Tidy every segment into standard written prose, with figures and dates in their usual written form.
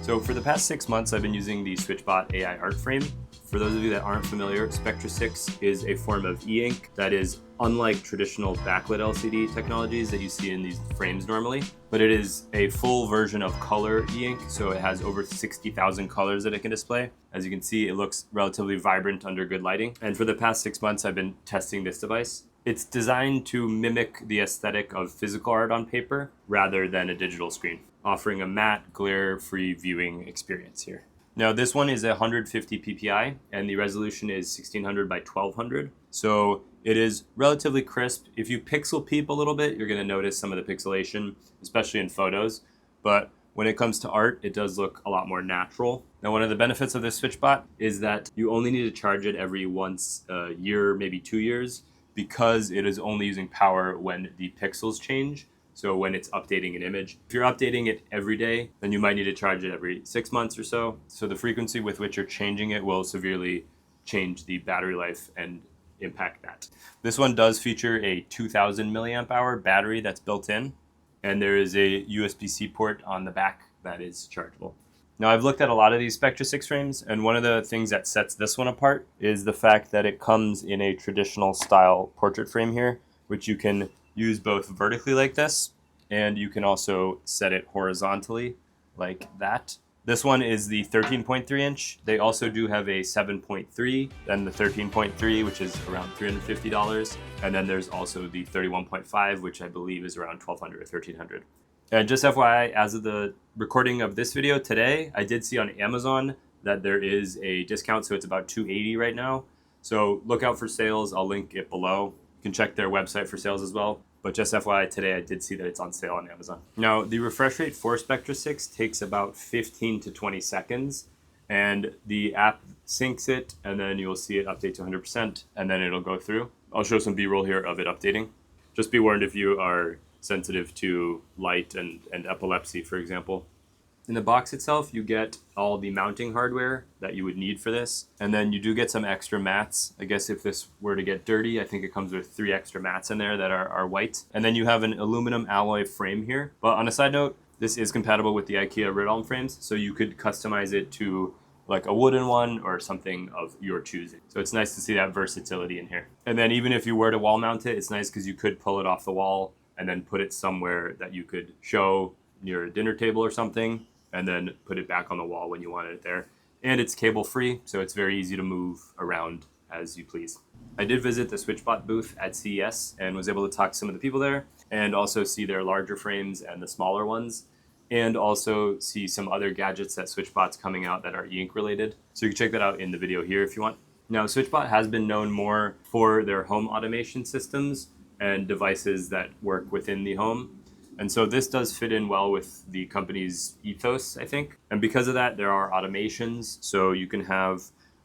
So for the past 6 months, I've been using the Switchbot AI art frame. For those of you that aren't familiar, Spectra 6 is a form of e-ink that is unlike traditional backlit LCD technologies that you see in these frames normally, but it is a full version of color e-ink, so it has over 60,000 colors that it can display. As you can see, it looks relatively vibrant under good lighting. And for the past 6 months, I've been testing this device. It's designed to mimic the aesthetic of physical art on paper rather than a digital screen, offering a matte, glare-free viewing experience here. Now this one is 150 ppi and the resolution is 1600 by 1200. So it is relatively crisp. If you pixel peep a little bit, you're going to notice some of the pixelation, especially in photos. But when it comes to art, it does look a lot more natural. Now one of the benefits of this Switchbot is that you only need to charge it every once a year, maybe 2 years, because it is only using power when the pixels change. So when it's updating an image, if you're updating it every day, then you might need to charge it every 6 months or so. So the frequency with which you're changing it will severely change the battery life and impact that. This one does feature a 2000 milliamp hour battery that's built in, and there is a USB-C port on the back that is chargeable. Now I've looked at a lot of these Spectra 6 frames, and one of the things that sets this one apart is the fact that it comes in a traditional style portrait frame here, which you can use both vertically like this, and you can also set it horizontally like that. This one is the 13.3 inch. They also do have a 7.3, then the 13.3, which is around $350. And then there's also the 31.5, which I believe is around $1,200 or $1,300. And just FYI, as of the recording of this video today, I did see on Amazon that there is a discount, so it's about $280 right now. So look out for sales, I'll link it below. You can check their website for sales as well. But just FYI, today I did see that it's on sale on Amazon. Now, the refresh rate for Spectra 6 takes about 15 to 20 seconds, and the app syncs it, and then you'll see it update to 100%, and then it'll go through. I'll show some B-roll here of it updating. Just be warned if you are sensitive to light and epilepsy, for example. In the box itself, you get all the mounting hardware that you would need for this. And then you do get some extra mats. I guess if this were to get dirty, I think it comes with 3 extra mats in there that are white. And then you have an aluminum alloy frame here. But on a side note, this is compatible with the IKEA Ridolm frames, so you could customize it to like a wooden one or something of your choosing. So it's nice to see that versatility in here. And then even if you were to wall mount it, it's nice because you could pull it off the wall and then put it somewhere that you could show near a dinner table or something, and then put it back on the wall when you wanted it there. And it's cable free, so it's very easy to move around as you please. I did visit the Switchbot booth at CES and was able to talk to some of the people there and also see their larger frames and the smaller ones, and also see some other gadgets that Switchbot's coming out that are e-ink related. So you can check that out in the video here if you want. Now, Switchbot has been known more for their home automation systems and devices that work within the home. And so this does fit in well with the company's ethos, I think. And because of that, there are automations. So you can have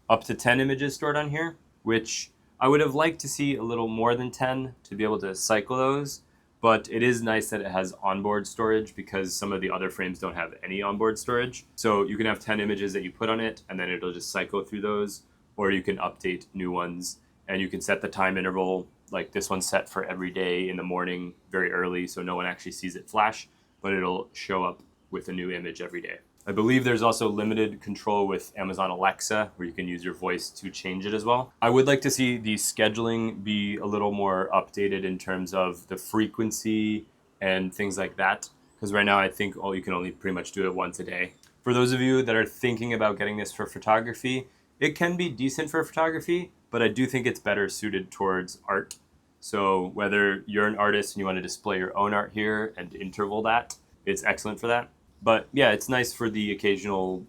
up to 10 images stored on here, which I would have liked to see a little more than 10 to be able to cycle those. But it is nice that it has onboard storage because some of the other frames don't have any onboard storage. So you can have 10 images that you put on it and then it'll just cycle through those, or you can update new ones and you can set the time interval. Like this one's set for every day in the morning, very early, so no one actually sees it flash, but it'll show up with a new image every day. I believe there's also limited control with Amazon Alexa, where you can use your voice to change it as well. I would like to see the scheduling be a little more updated in terms of the frequency and things like that, because right now I think you can only pretty much do it once a day. For those of you that are thinking about getting this for photography, it can be decent for photography, but I do think it's better suited towards art. So whether you're an artist and you want to display your own art here and interval that, it's excellent for that. But yeah, it's nice for the occasional,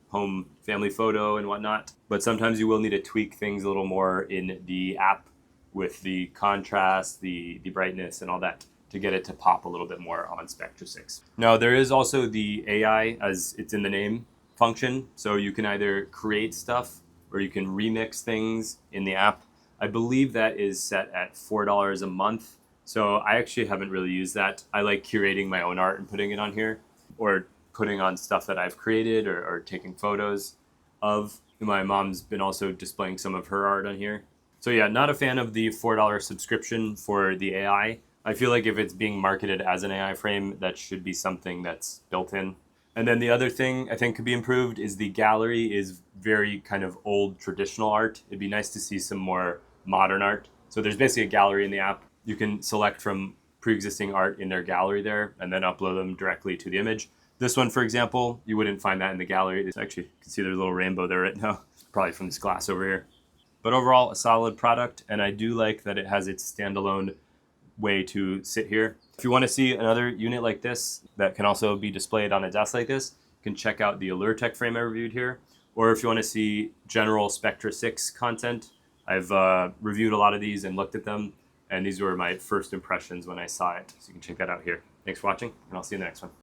home family photo and whatnot. But sometimes you will need to tweak things a little more in the app with the contrast, the brightness and all that to get it to pop a little bit more on Spectra 6. Now there is also the AI, as it's in the name, function. So you can either create stuff or you can remix things in the app. I believe that is set at $4 a month. So I actually haven't really used that. I like curating my own art and putting it on here, or putting on stuff that I've created or taking photos of. My mom's been also displaying some of her art on here. So yeah, not a fan of the $4 subscription for the AI. I feel like if it's being marketed as an AI frame, that should be something that's built in. And then the other thing I think could be improved is the gallery is very kind of old traditional art. It'd be nice to see some more modern art. So there's basically a gallery in the app. You can select from pre-existing art in their gallery there and then upload them directly to the image. This one, for example, you wouldn't find that in the gallery. It's actually, you can see there's a little rainbow there right now, probably from this glass over here. But overall, a solid product, and I do like that it has its standalone way to sit here. If you want to see another unit like this that can also be displayed on a desk like this, you can check out the Allure frame I reviewed here. Or if you want to see general Spectra 6 content, I've reviewed a lot of these and looked at them, and these were my first impressions when I saw it. So you can check that out here. Thanks for watching, and I'll see you in the next one.